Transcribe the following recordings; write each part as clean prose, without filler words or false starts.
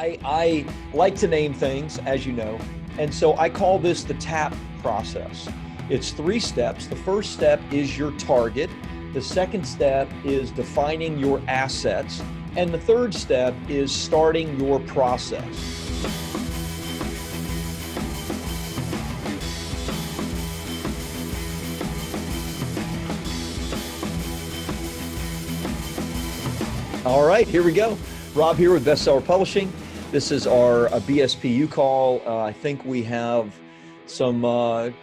I like to name things, as you know, and so I call this the TAP process. It's 3 steps. The first step is your target. The second step is defining your assets. And the third step is starting your process. All right, here we go. Rob here with Bestseller Publishing. This is our BSPU call. I think we have some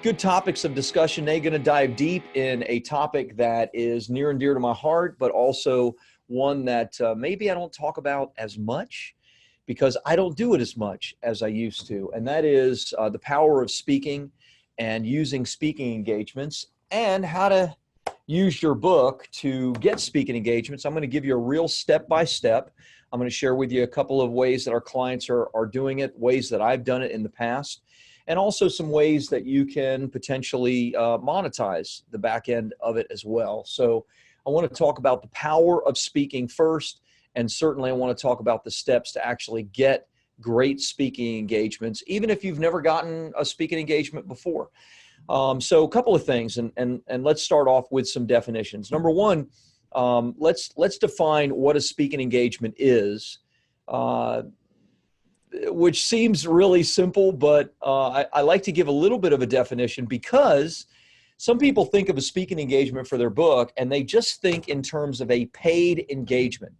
good topics of discussion. They're going to dive deep in a topic that is near and dear to my heart, but also one that maybe I don't talk about as much because I don't do it as much as I used to. And that is the power of speaking and using speaking engagements and how to use your book to get speaking engagements. I'm going to give you a real step-by-step. I'm going to share with you a couple of ways that our clients are doing it, ways that I've done it in the past, and also some ways that you can potentially monetize the back end of it as well. So I want to talk about the power of speaking first, and certainly I want to talk about the steps to actually get great speaking engagements, even if you've never gotten a speaking engagement before. So a couple of things, and let's start off with some definitions. Number one, let's define what a speaking engagement is, which seems really simple, but I like to give a little bit of a definition because some people think of a speaking engagement for their book and they just think in terms of a paid engagement.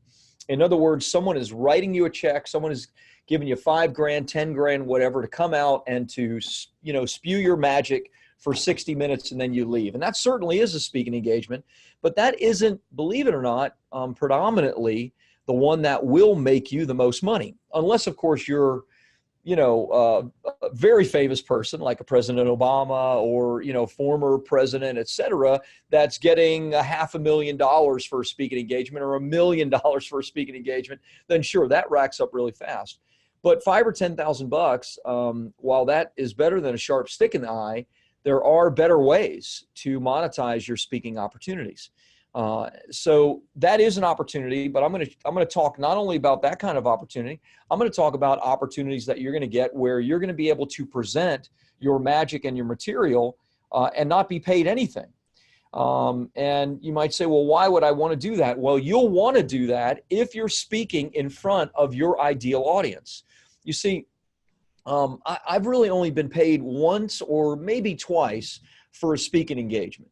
In other words, someone is writing you a check, someone is giving you $5 grand, 10 grand, whatever, to come out and to, spew your magic for 60 minutes and then you leave. And that certainly is a speaking engagement, but that isn't, believe it or not, predominantly the one that will make you the most money. Unless, of course, you're, a very famous person like a President Obama or, former president, et cetera, that's getting $500,000 for a speaking engagement or $1 million for a speaking engagement, then sure, that racks up really fast. But $5,000 or $10,000, while that is better than a sharp stick in the eye, there are better ways to monetize your speaking opportunities. So that is an opportunity, but I'm going to talk not only about that kind of opportunity, I'm going to talk about opportunities that you're going to get where you're going to be able to present your magic and your material and not be paid anything. And you might say, well, why would I want to do that? Well, you'll want to do that if you're speaking in front of your ideal audience. You see, I've really only been paid once or maybe twice for a speaking engagement.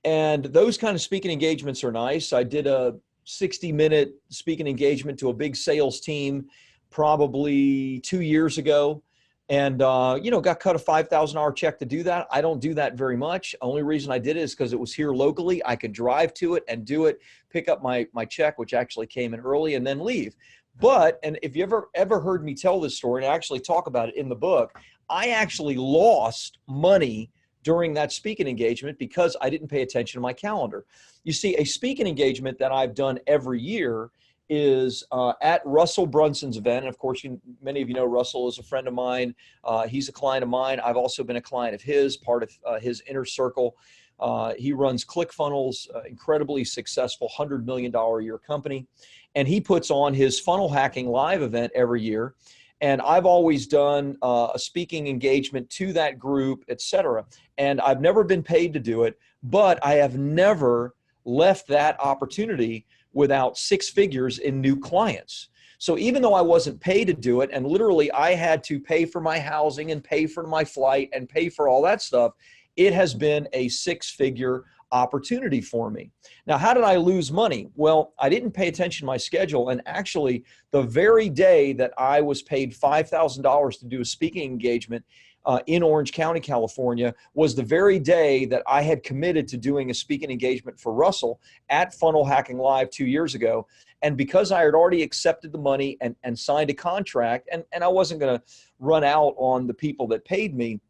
And those kind of speaking engagements are nice. I did a 60-minute speaking engagement to a big sales team probably 2 years ago and, got cut a $5,000 check to do that. I don't do that very much. Only reason I did it is because it was here locally. I could drive to it and do it, pick up my check, which actually came in early, and then leave. But, and if you ever heard me tell this story and actually talk about it in the book, I actually lost money during that speaking engagement because I didn't pay attention to my calendar. You see, a speaking engagement that I've done every year is at Russell Brunson's event. And of course, many of you know Russell is a friend of mine. He's a client of mine. I've also been a client of his, part of his inner circle. He runs ClickFunnels, incredibly successful $100 million a year company. And he puts on his funnel hacking live event every year. And I've always done a speaking engagement to that group, et cetera. And I've never been paid to do it, but I have never left that opportunity without 6 figures in new clients. So even though I wasn't paid to do it, and literally I had to pay for my housing and pay for my flight and pay for all that stuff, it has been a 6-figure opportunity for me. Now, how did I lose money? Well, I didn't pay attention to my schedule. And actually, the very day that I was paid $5,000 to do a speaking engagement in Orange County, California, was the very day that I had committed to doing a speaking engagement for Russell at Funnel Hacking Live 2 years ago. And because I had already accepted the money and signed a contract, and I wasn't going to run out on the people that paid me,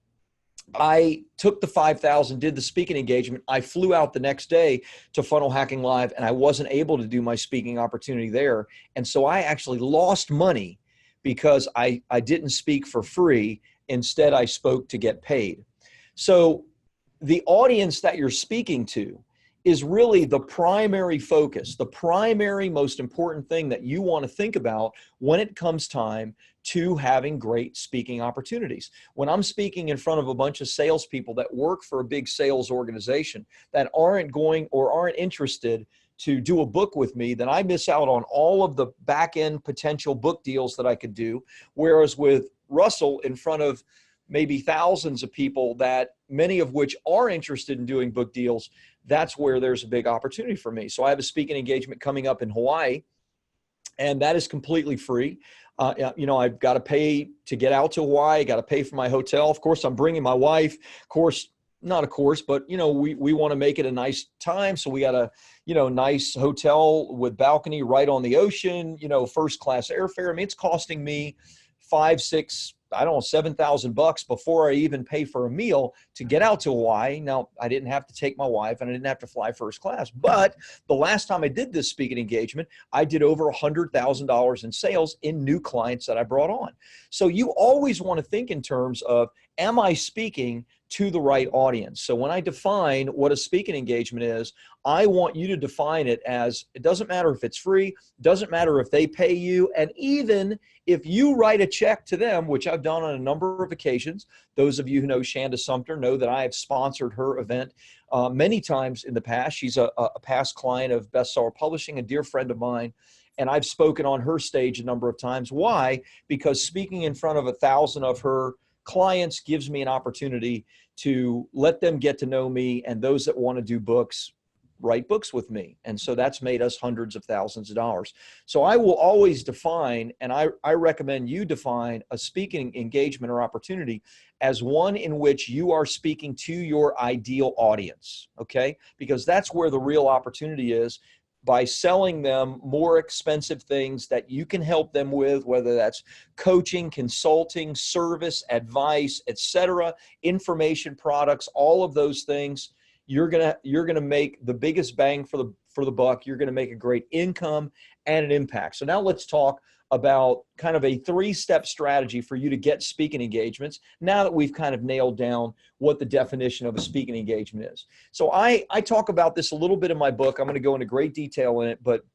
I took the $5,000, did the speaking engagement. I flew out the next day to Funnel Hacking Live, and I wasn't able to do my speaking opportunity there. And so I actually lost money because I didn't speak for free. Instead, I spoke to get paid. So the audience that you're speaking to is really the primary focus, the primary most important thing that you want to think about when it comes time to having great speaking opportunities. When I'm speaking in front of a bunch of salespeople that work for a big sales organization that aren't going or aren't interested to do a book with me, then I miss out on all of the back end potential book deals that I could do. Whereas with Russell in front of maybe thousands of people that many of which are interested in doing book deals, that's where there's a big opportunity for me. So I have a speaking engagement coming up in Hawaii, and that is completely free. I've got to pay to get out to Hawaii. I got to pay for my hotel. Of course, I'm bringing my wife. Of course, not of course, but we want to make it a nice time. So we got a, nice hotel with balcony right on the ocean, first class airfare. I mean, it's costing me $7,000 before I even pay for a meal to get out to Hawaii. Now, I didn't have to take my wife and I didn't have to fly first class, but the last time I did this speaking engagement, I did over $100,000 in sales in new clients that I brought on. So you always want to think in terms of, am I speaking to the right audience? So when I define what a speaking engagement is, I want you to define it as, it doesn't matter if it's free, doesn't matter if they pay you, and even if you write a check to them, which I've done on a number of occasions. Those of you who know Shanda Sumter know that I have sponsored her event many times in the past. She's a past client of Bestseller Publishing, a dear friend of mine, and I've spoken on her stage a number of times. Why? Because speaking in front of 1,000 of her clients gives me an opportunity to let them get to know me, and those that want to do books, write books with me. And so that's made us hundreds of thousands of dollars. So I will always define, and I recommend you define a speaking engagement or opportunity as one in which you are speaking to your ideal audience, okay? Because that's where the real opportunity is, by selling them more expensive things that you can help them with, whether that's coaching, consulting, service, advice, etc., information products, all of those things. You're gonna make the biggest bang for the buck. You're gonna make a great income and an impact. So now let's talk about kind of a 3-step strategy for you to get speaking engagements, now that we've kind of nailed down what the definition of a speaking engagement is. So I talk about this a little bit in my book. I'm going to go into great detail in it, but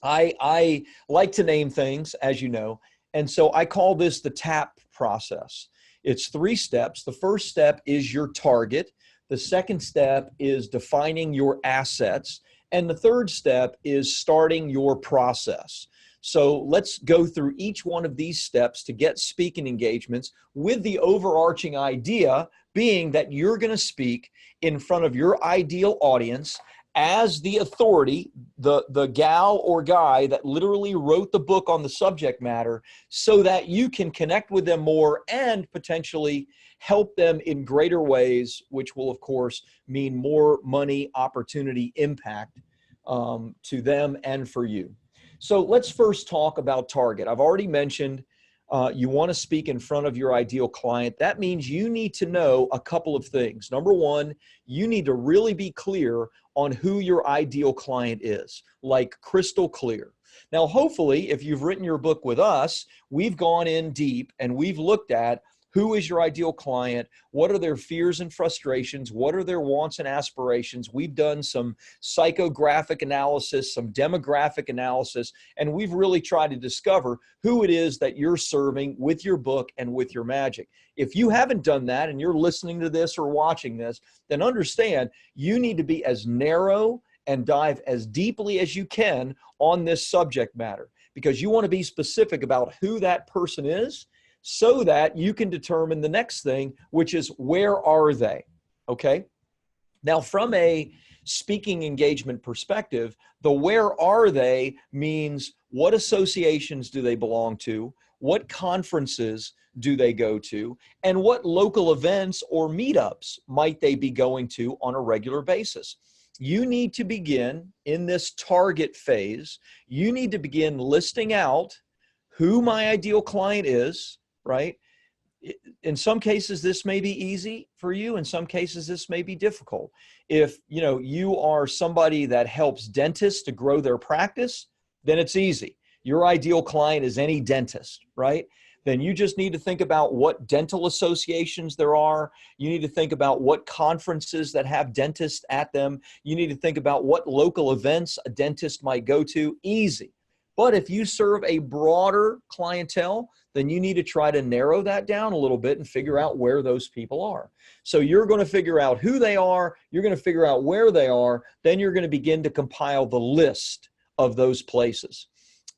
I like to name things, as you know, and so I call this the TAP process. It's 3 steps. The first step is your target. The second step is defining your assets. And the third step is starting your process. So let's go through each one of these steps to get speaking engagements, with the overarching idea being that you're going to speak in front of your ideal audience as the authority, the gal or guy that literally wrote the book on the subject matter, so that you can connect with them more and potentially help them in greater ways, which will, of course, mean more money, opportunity, impact to them and for you. So let's first talk about target. I've already mentioned you want to speak in front of your ideal client. That means you need to know a couple of things. Number one, you need to really be clear on who your ideal client is, like crystal clear. Now, hopefully, if you've written your book with us, we've gone in deep and we've looked at who is your ideal client, what are their fears and frustrations, what are their wants and aspirations. We've done some psychographic analysis, some demographic analysis, and we've really tried to discover who it is that you're serving with your book and with your magic. If you haven't done that and you're listening to this or watching this, then understand you need to be as narrow and dive as deeply as you can on this subject matter, because you want to be specific about who that person is, so that you can determine the next thing, which is, where are they? Okay. Now, from a speaking engagement perspective, the where are they means, what associations do they belong to? What conferences do they go to? And what local events or meetups might they be going to on a regular basis? You need to begin in this target phase. You need to begin listing out who my ideal client is, right? In some cases, this may be easy for you. In some cases, this may be difficult. If you are somebody that helps dentists to grow their practice, then it's easy. Your ideal client is any dentist, right? Then you just need to think about what dental associations there are. You need to think about what conferences that have dentists at them. You need to think about what local events a dentist might go to. Easy. But if you serve a broader clientele, then you need to try to narrow that down a little bit and figure out where those people are. So you're going to figure out who they are. You're going to figure out where they are. Then you're going to begin to compile the list of those places.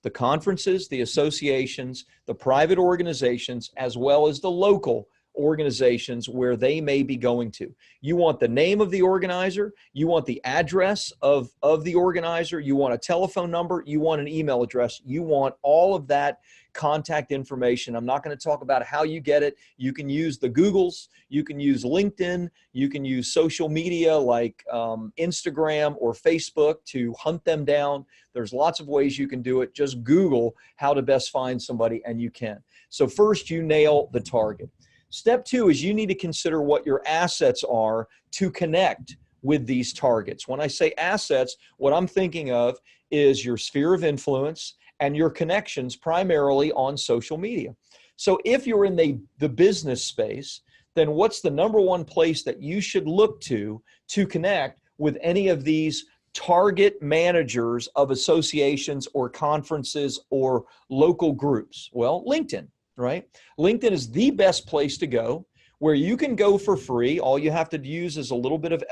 The conferences, the associations, the private organizations, as well as the local organizations where they may be going to. You want the name of the organizer, you want the address of the organizer, you want a telephone number, you want an email address, you want all of that contact information. I'm not going to talk about how you get it. You can use the Googles, you can use LinkedIn, you can use social media like Instagram or Facebook to hunt them down. There's lots of ways you can do it. Just Google how to best find somebody and you can. So first you nail the target. Step two is you need to consider what your assets are to connect with these targets. When I say assets, what I'm thinking of is your sphere of influence and your connections primarily on social media. So if you're in the business space, then what's the number one place that you should look to connect with any of these target managers of associations or conferences or local groups? Well, LinkedIn. Right? LinkedIn is the best place to go where you can go for free. All you have to use is a little bit of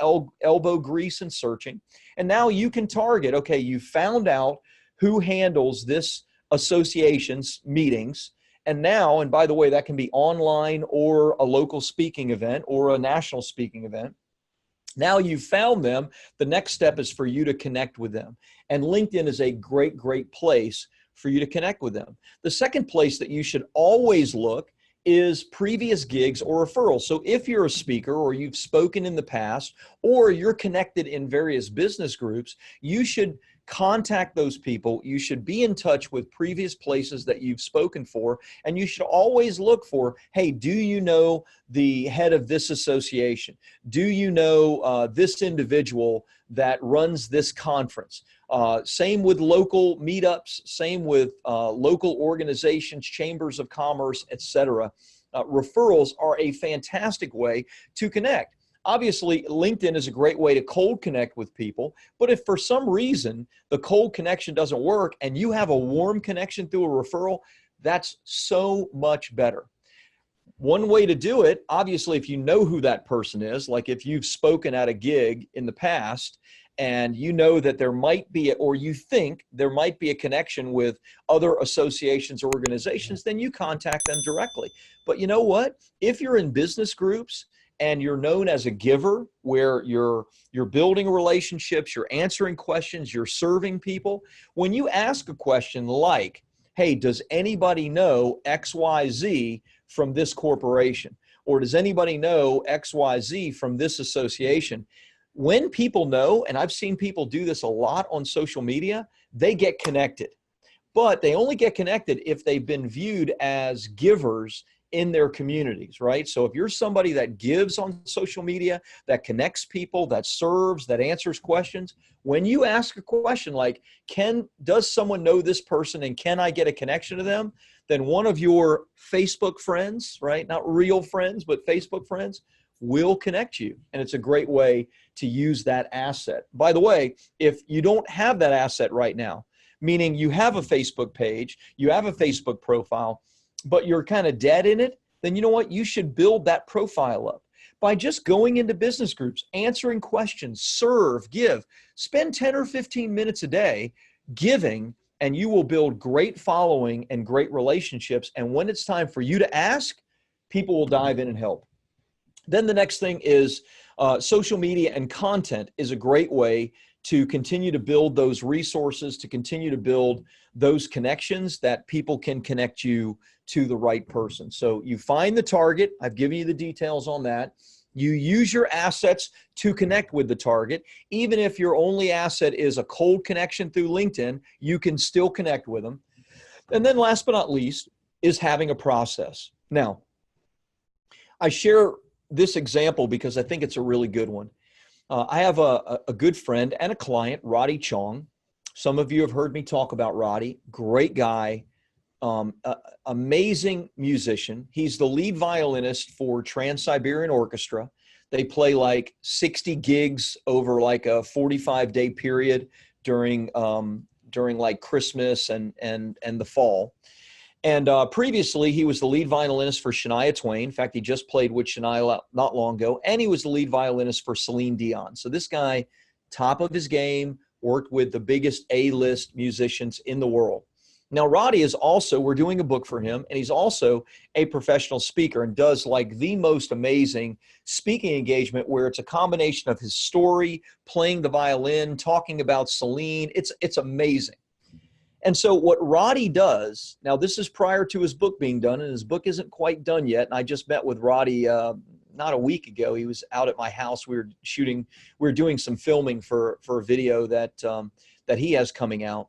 elbow grease and searching. And now you can target, okay, you found out who handles this association's meetings. And now, and by the way, that can be online or a local speaking event or a national speaking event. Now you've found them. The next step is for you to connect with them. And LinkedIn is a great, great place for you to connect with them. The second place that you should always look is previous gigs or referrals. So if you're a speaker or you've spoken in the past or you're connected in various business groups, you should contact those people. You should be in touch with previous places that you've spoken for, and you should always look for, hey, do you know the head of this association? Do you know this individual that runs this conference? Same with local meetups, same with local organizations, chambers of commerce, etc. Referrals are a fantastic way to connect. Obviously, LinkedIn is a great way to cold connect with people, but if for some reason the cold connection doesn't work and you have a warm connection through a referral, that's so much better. One way to do it, obviously, if you know who that person is, like if you've spoken at a gig in the past and you know that there might be, or you think there might be a connection with other associations or organizations, then you contact them directly. But you know what? If you're in business groups and you're known as a giver, where you're building relationships, you're answering questions, you're serving people, when you ask a question like, hey, does anybody know XYZ from this corporation? Or does anybody know XYZ from this association? When people know, and I've seen people do this a lot on social media, they get connected. But they only get connected if they've been viewed as givers in their communities, right? So if you're somebody that gives on social media, that connects people, that serves, that answers questions, when you ask a question like, does someone know this person and can I get a connection to them? Then one of your Facebook friends, right? Not real friends, but Facebook friends will connect you. And it's a great way to use that asset. By the way, if you don't have that asset right now, meaning you have a Facebook page, you have a Facebook profile, but you're kind of dead in it, then you know what? You should build that profile up by just going into business groups, answering questions, serve, give. Spend 10 or 15 minutes a day giving, and you will build great following and great relationships. And when it's time for you to ask, people will dive in and help. Then the next thing is social media and content is a great way to continue to build those resources, to continue to build those connections that people can connect you to the right person. So you find the target. I've given you the details on that. You use your assets to connect with the target. Even if your only asset is a cold connection through LinkedIn, you can still connect with them. And then last but not least is having a process. Now, I share this example because I think it's a really good one. I have a good friend and a client, Roddy Chong. Some of you have heard me talk about Roddy. Great guy, amazing musician. He's the lead violinist for Trans-Siberian Orchestra. They play like 60 gigs over like a 45-day period during like Christmas and the fall. And previously, he was the lead violinist for Shania Twain. In fact, he just played with Shania not long ago, and he was the lead violinist for Celine Dion. So this guy, top of his game, worked with the biggest A-list musicians in the world. Now, Roddy is also, we're doing a book for him, and he's also a professional speaker and does like the most amazing speaking engagement where it's a combination of his story, playing the violin, talking about Celine. It's amazing. And so what Roddy does, now this is prior to his book being done, and his book isn't quite done yet. And I just met with Roddy not a week ago. He was out at my house. We were doing some filming for a video that he has coming out.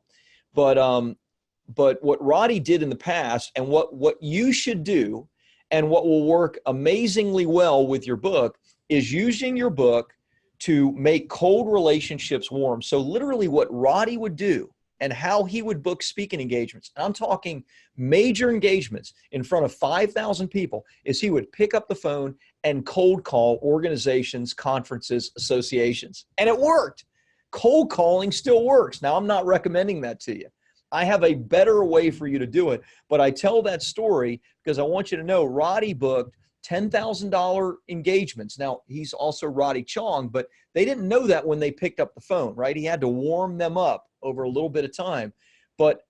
But what Roddy did in the past, and what you should do, and what will work amazingly well with your book, is using your book to make cold relationships warm. So literally what Roddy would do and how he would book speaking engagements, and I'm talking major engagements in front of 5,000 people, is he would pick up the phone and cold call organizations, conferences, associations. And it worked. Cold calling still works. Now, I'm not recommending that to you. I have a better way for you to do it, but I tell that story because I want you to know Roddy booked $10,000 engagements. Now, he's also Roddy Chong, but they didn't know that when they picked up the phone, right? He had to warm them up over a little bit of time. But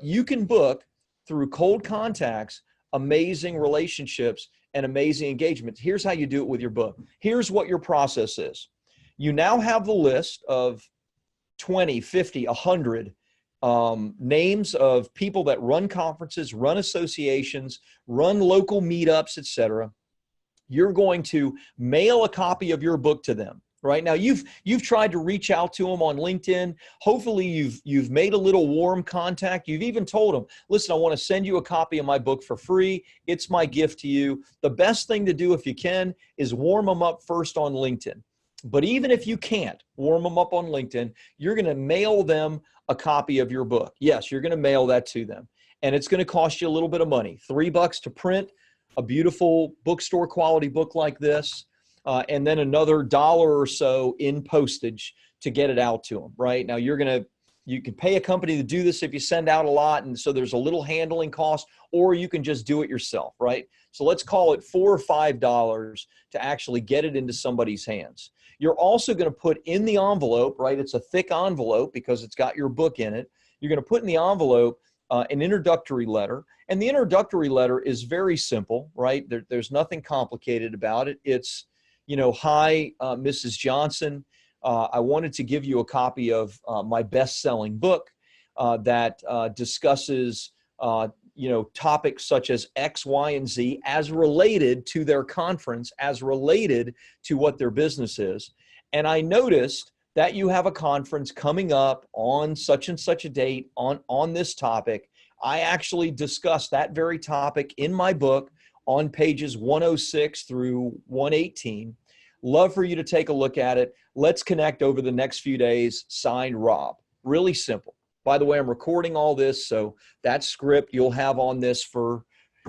you can book through cold contacts, amazing relationships, and amazing engagements. Here's how you do it with your book. Here's what your process is. You now have the list of 20, 50, 100 names of people that run conferences, run associations, run local meetups, etc. You're going to mail a copy of your book to them. Right now, you've tried to reach out to them on LinkedIn. Hopefully, you've made a little warm contact. You've even told them, "Listen, I want to send you a copy of my book for free. It's my gift to you." The best thing to do, if you can, is warm them up first on LinkedIn. But even if you can't warm them up on LinkedIn, you're going to mail them a copy of your book. Yes, you're going to mail that to them, and it's going to cost you a little bit of money. $3 to print a beautiful bookstore quality book like this. And then another $1 or so in postage to get it out to them, right? Now you can pay a company to do this if you send out a lot, and so there's a little handling cost, or you can just do it yourself, right? So let's call it $4 or $5 to actually get it into somebody's hands. You're also going to put in the envelope, right? It's a thick envelope because it's got your book in it. You're going to put in the envelope an introductory letter, and the introductory letter is very simple, right? There's nothing complicated about it. It's, hi, Mrs. Johnson, I wanted to give you a copy of my best-selling book that discusses, topics such as X, Y, and Z as related to their conference, as related to what their business is. And I noticed that you have a conference coming up on such and such a date on this topic. I actually discussed that very topic in my book on pages 106 through 118. Love for you to take a look at it. Let's connect over the next few days. Signed, Rob. Really simple. By the way, I'm recording all this, so that script you'll have on this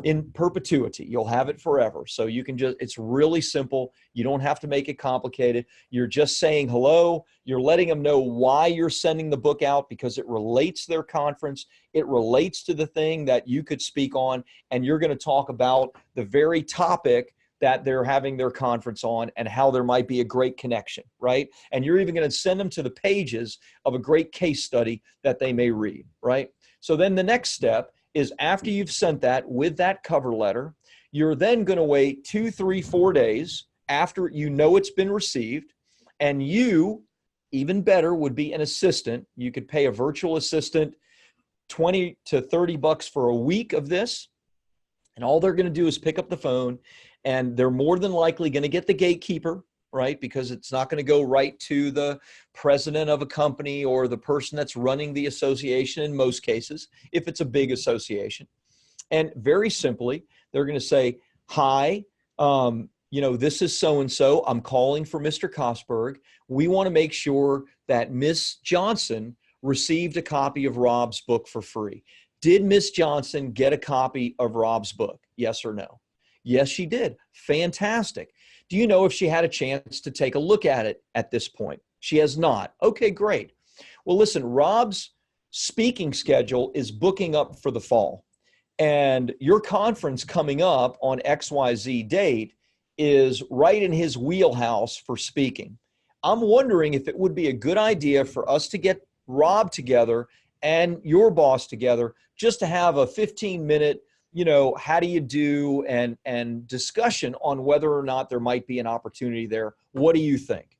in perpetuity. You'll have it forever. So you can it's really simple. You don't have to make it complicated. You're just saying hello. You're letting them know why you're sending the book out, because it relates to their conference. It relates to the thing that you could speak on, and you're going to talk about the very topic that they're having their conference on and how there might be a great connection, right? And you're even going to send them to the pages of a great case study that they may read, right? So then the next step is, after you've sent that with that cover letter, you're then going to wait 2, 3, 4 days after you know it's been received, and you, even better, would be an assistant. You could pay a virtual assistant $20 to $30 for a week of this, and all they're going to do is pick up the phone, and they're more than likely going to get the gatekeeper, right? Because it's not going to go right to the president of a company or the person that's running the association in most cases, if it's a big association. And very simply, they're going to say, hi, this is so-and-so. I'm calling for Mr. Kosberg. We want to make sure that Miss Johnson received a copy of Rob's book for free. Did Miss Johnson get a copy of Rob's book? Yes or no? Yes, she did. Fantastic. Do you know if she had a chance to take a look at it at this point? She has not. Okay, great. Well, listen, Rob's speaking schedule is booking up for the fall. And your conference coming up on XYZ date is right in his wheelhouse for speaking. I'm wondering if it would be a good idea for us to get Rob together and your boss together just to have a 15-minute, how do you do and discussion on whether or not there might be an opportunity there. What do you think?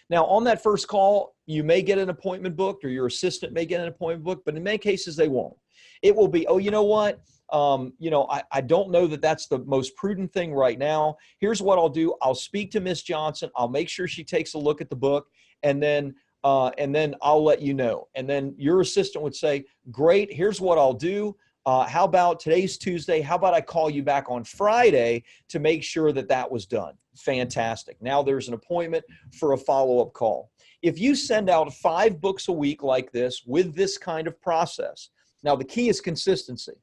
Now, on that first call, you may get an appointment booked or your assistant may get an appointment booked, but in many cases they won't. It will be, oh, you know what? I don't know that that's the most prudent thing right now. Here's what I'll do. I'll speak to Miss Johnson. I'll make sure she takes a look at the book, and then I'll let you know. And then your assistant would say, great, here's what I'll do. How about today's Tuesday? How about I call you back on Friday to make sure that that was done? Fantastic. Now there's an appointment for a follow-up call. If you send out 5 books a week like this with this kind of process, now the key is consistency,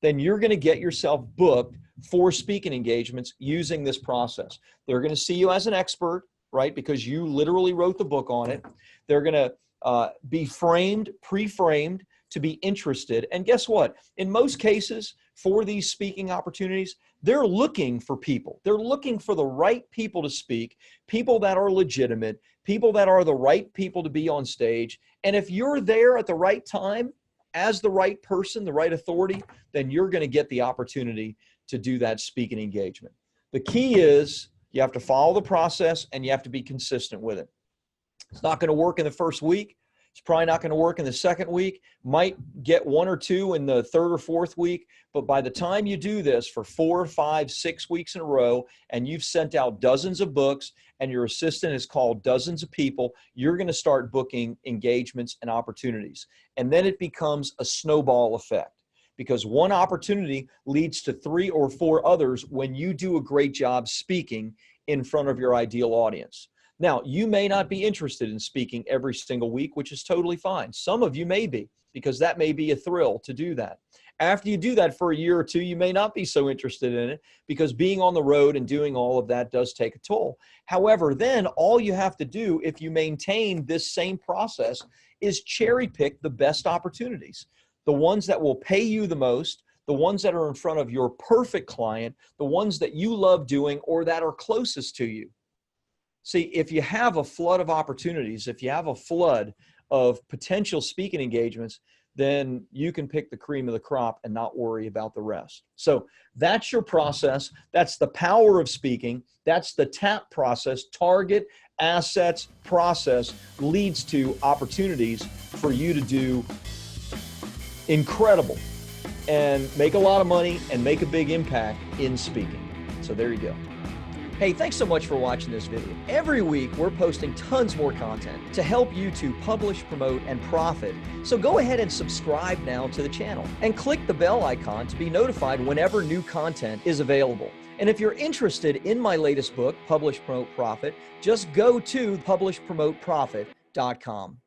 then you're going to get yourself booked for speaking engagements using this process. They're going to see you as an expert, right? Because you literally wrote the book on it. They're going to be framed, pre-framed, to be interested. And guess what? In most cases, for these speaking opportunities, they're looking for people. They're looking for the right people to speak, people that are legitimate, people that are the right people to be on stage. And if you're there at the right time, as the right person, the right authority, then you're going to get the opportunity to do that speaking engagement. The key is you have to follow the process and you have to be consistent with it. It's not going to work in the first week. It's probably not going to work in the second week. Might get 1 or 2 in the third or fourth week. But by the time you do this for 4, 5, 6 weeks in a row, and you've sent out dozens of books and your assistant has called dozens of people, you're going to start booking engagements and opportunities. And then it becomes a snowball effect, because one opportunity leads to 3 or 4 others when you do a great job speaking in front of your ideal audience. Now, you may not be interested in speaking every single week, which is totally fine. Some of you may be, because that may be a thrill to do that. After you do that for a year or 2, you may not be so interested in it, because being on the road and doing all of that does take a toll. However, then all you have to do, if you maintain this same process, is cherry pick the best opportunities, the ones that will pay you the most, the ones that are in front of your perfect client, the ones that you love doing or that are closest to you. See, if you have a flood of opportunities, if you have a flood of potential speaking engagements, then you can pick the cream of the crop and not worry about the rest. So that's your process. That's the power of speaking. That's the TAP process. Target, assets, process leads to opportunities for you to do incredible and make a lot of money and make a big impact in speaking. So there you go. Hey, thanks so much for watching this video. Every week, we're posting tons more content to help you to publish, promote, and profit. So go ahead and subscribe now to the channel and click the bell icon to be notified whenever new content is available. And if you're interested in my latest book, Publish, Promote, Profit, just go to publishpromoteprofit.com.